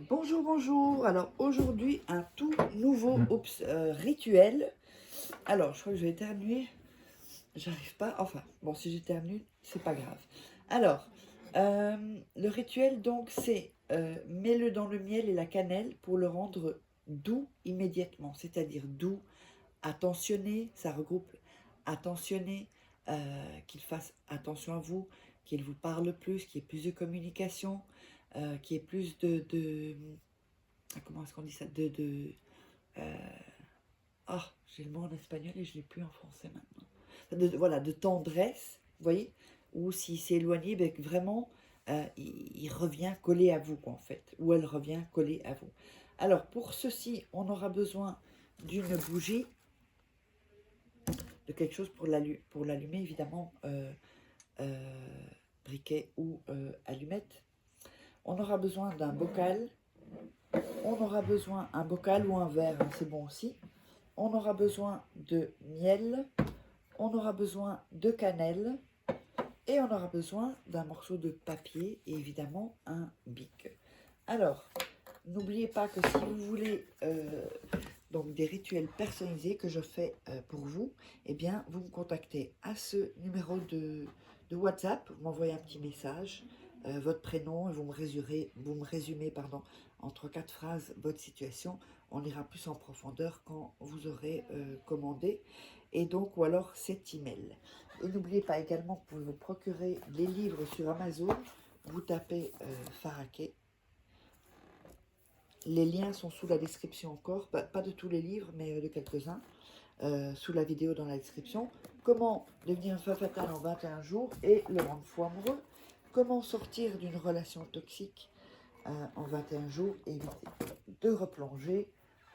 Bonjour, bonjour. Alors aujourd'hui, un tout nouveau rituel. Alors, je crois que je vais éternuer. J'arrive pas. Enfin, bon, si j'éternue, c'est pas grave. Alors, le rituel, donc, c'est mets-le dans le miel et la cannelle pour le rendre doux immédiatement. C'est-à-dire doux, attentionné. Ça regroupe attentionné, qu'il fasse attention à vous, qu'il vous parle plus, qu'il y ait plus de communication, qu'il y ait plus comment est-ce qu'on dit ça, ah, j'ai le mot en espagnol et je ne l'ai plus en français maintenant. Voilà, de tendresse, vous voyez, ou s'il s'est éloigné, ben, vraiment, il revient collé à vous, quoi, en fait, ou elle revient collée à vous. Alors, pour ceci, on aura besoin d'une bougie, de quelque chose pour l'allumer, évidemment, briquet ou allumette. On aura besoin d'un bocal. On aura besoin d'un bocal ou un verre, hein, c'est bon aussi. On aura besoin de miel, on aura besoin de cannelle et on aura besoin d'un morceau de papier et évidemment un bic. Alors, n'oubliez pas que si vous voulez donc des rituels personnalisés que je fais pour vous, eh bien vous me contactez à ce numéro de WhatsApp, vous m'envoyez un petit message, votre prénom et vous me résumez pardon, en 3-4 phrases votre situation. On ira plus en profondeur quand vous aurez commandé et donc ou alors cet email. Et n'oubliez pas également que vous pouvez vous procurer les livres sur Amazon. Vous tapez Faraké. Les liens sont sous la description encore, pas de tous les livres, mais de quelques-uns, sous la vidéo dans la description. Comment devenir une femme fatale en 21 jours et le rendre fou amoureux. Comment sortir d'une relation toxique en 21 jours et éviter de replonger.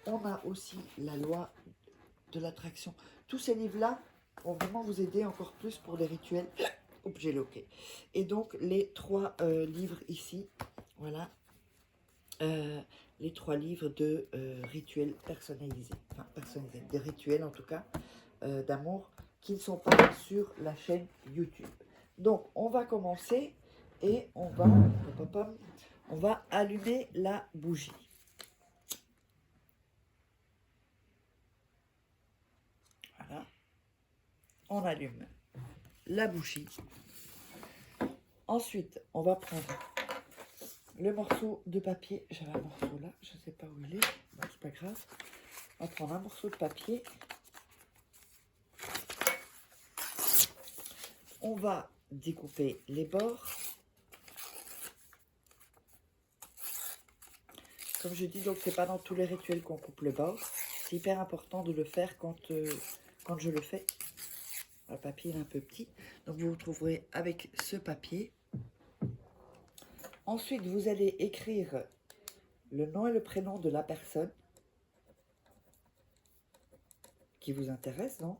On a aussi la loi de l'attraction. Tous ces livres-là vont vraiment vous aider encore plus pour les rituels. Oups, j'ai loqué. Et donc, les 3 livres ici, voilà. Les 3 livres de rituels personnalisés, enfin personnalisés, des rituels en tout cas d'amour qui ne sont pas sur la chaîne YouTube. Donc on va commencer et on va allumer la bougie. Voilà, on allume la bougie. Ensuite, on va prendre le morceau de papier. J'avais un morceau là, je ne sais pas où il est. Bon, c'est pas grave. On va prendre un morceau de papier. On va découper les bords. Comme je dis, donc c'est pas dans tous les rituels qu'on coupe le bord. C'est hyper important de le faire quand je le fais. Le papier est un peu petit. Donc vous vous trouverez avec ce papier. Ensuite, vous allez écrire le nom et le prénom de la personne qui vous intéresse. Donc,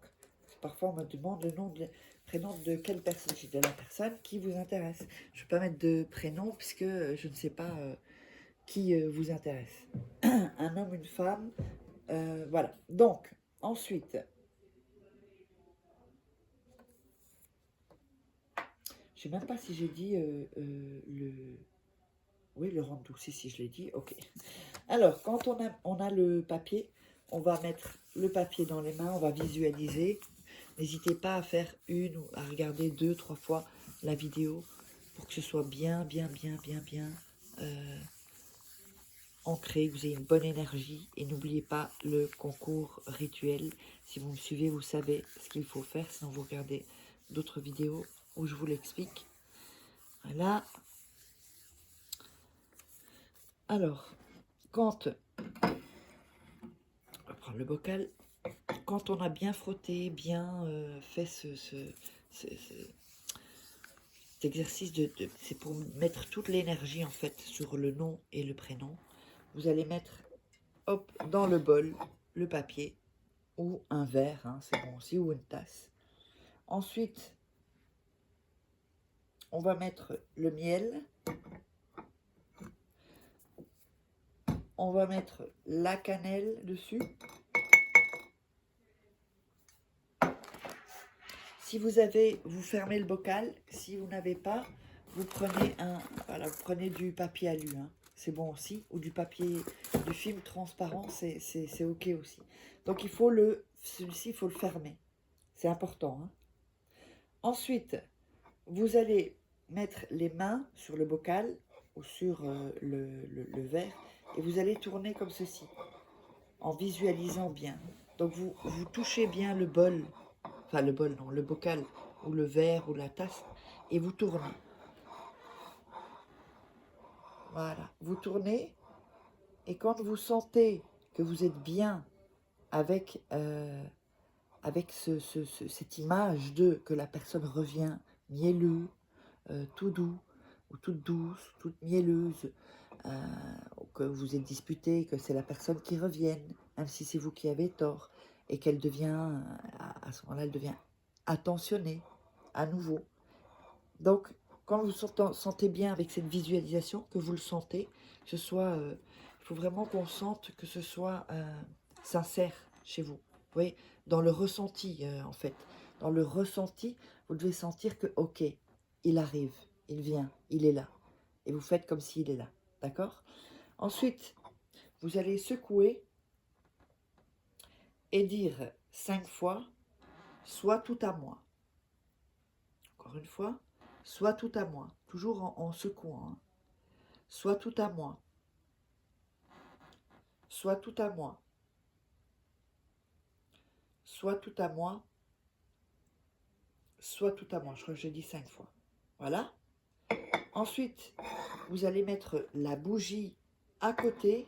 parfois on me demande le nom, le prénom de quelle personne. J'ai de la personne qui vous intéresse. Je ne peux pas mettre de prénom puisque je ne sais pas qui vous intéresse. Un homme, une femme, voilà. Donc, ensuite, je sais même pas si j'ai dit oui, le rendre doux, si je l'ai dit, ok. Alors, quand on a le papier, on va mettre le papier dans les mains, on va visualiser. N'hésitez pas à faire une ou à regarder 2-3 fois la vidéo pour que ce soit bien ancré, que vous ayez une bonne énergie. Et n'oubliez pas le concours rituel. Si vous me suivez, vous savez ce qu'il faut faire, sinon vous regardez d'autres vidéos où je vous l'explique. Voilà. Alors, quand on va prendre le bocal, quand on a bien frotté, bien fait cet exercice c'est pour mettre toute l'énergie en fait sur le nom et le prénom. Vous allez mettre hop dans le bol le papier ou un verre, hein, c'est bon aussi, ou une tasse. Ensuite, on va mettre le miel. On va mettre la cannelle dessus. Si vous avez, vous fermez le bocal. Si vous n'avez pas, vous prenez voilà, vous prenez du papier alu. Hein. c'est bon aussi. Ou du papier, du film transparent, c'est ok aussi. Donc il faut celui-ci, il faut le fermer. C'est important. Hein. Ensuite, vous allez mettre les mains sur le bocal ou sur le verre et vous allez tourner comme ceci, en visualisant bien. Donc vous touchez bien le bol, enfin le bol non, le bocal ou le verre ou la tasse et vous tournez. Voilà, vous tournez et quand vous sentez que vous êtes bien avec, avec cette image que la personne revient mielleux, tout doux, ou toute douce, toute mielleuse, que vous êtes disputé, que c'est la personne qui revienne, même si c'est vous qui avez tort, et qu'elle devient, à ce moment-là, elle devient attentionnée, à nouveau. Donc, quand vous sentez bien avec cette visualisation, que vous le sentez, que ce soit, il faut vraiment qu'on sente que ce soit sincère chez vous. Vous voyez, dans le ressenti, en fait. Dans le ressenti, vous devez sentir que, ok, il arrive, il vient, il est là. Et vous faites comme s'il est là. D'accord? Ensuite, vous allez secouer et dire 5 fois, soit tout à moi. Encore une fois, soit tout à moi. Toujours en secouant. Hein. Soit tout à moi. Soit tout à moi. Soit tout à moi. Soit tout à moi. Je crois que j'ai dit 5 fois. Voilà. Ensuite, vous allez mettre la bougie à côté.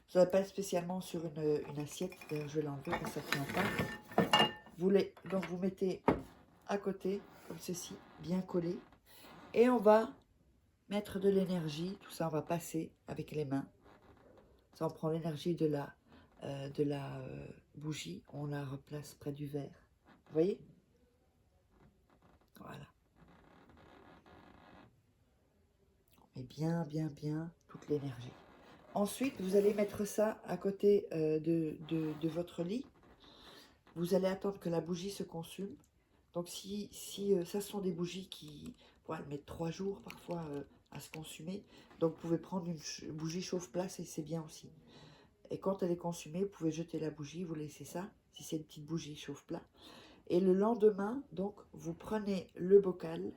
Je ne vais pas spécialement sur une assiette. D'ailleurs, je vais l'enlever parce que ça ne tient pas. Donc, vous mettez à côté, comme ceci, bien collé. Et on va mettre de l'énergie. Tout ça, on va passer avec les mains. Ça, on prend l'énergie de la bougie. On la replace près du verre. Vous voyez? Voilà. On met bien, bien, bien toute l'énergie. Ensuite, vous allez mettre ça à côté de votre lit. Vous allez attendre que la bougie se consume. Donc, si ça sont des bougies qui pourraient mettre 3 jours parfois à se consumer. Donc, vous pouvez prendre une bougie chauffe-place et c'est bien aussi. Et quand elle est consumée, vous pouvez jeter la bougie, vous laissez ça, si c'est une petite bougie chauffe-plat. Et le lendemain, donc, vous prenez le bocal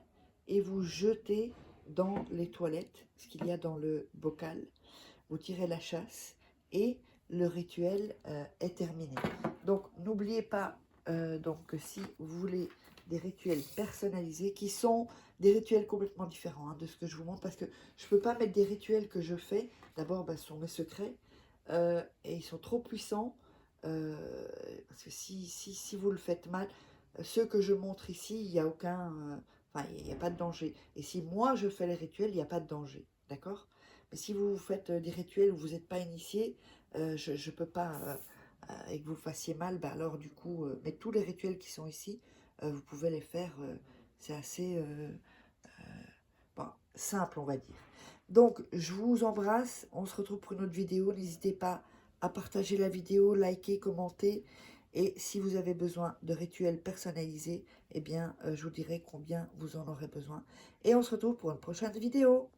et vous jetez dans les toilettes ce qu'il y a dans le bocal. Vous tirez la chasse et le rituel est terminé. Donc, n'oubliez pas donc, que si vous voulez des rituels personnalisés, qui sont des rituels complètement différents hein, de ce que je vous montre, parce que je ne peux pas mettre des rituels que je fais. D'abord, ce sont mes secrets et ils sont trop puissants. Parce que si vous le faites mal, ceux que je montre ici, il n'y a aucun... Enfin, il n'y a pas de danger. Et si moi, je fais les rituels, il n'y a pas de danger. D'accord? Mais si vous faites des rituels où vous n'êtes pas initié, je ne peux pas... et que vous fassiez mal, alors du coup... mais tous les rituels qui sont ici, vous pouvez les faire. C'est assez bon, simple, on va dire. Donc, je vous embrasse. On se retrouve pour une autre vidéo. N'hésitez pas à partager la vidéo, liker, commenter. Et si vous avez besoin de rituels personnalisés, eh bien, je vous dirai combien vous en aurez besoin. Et on se retrouve pour une prochaine vidéo.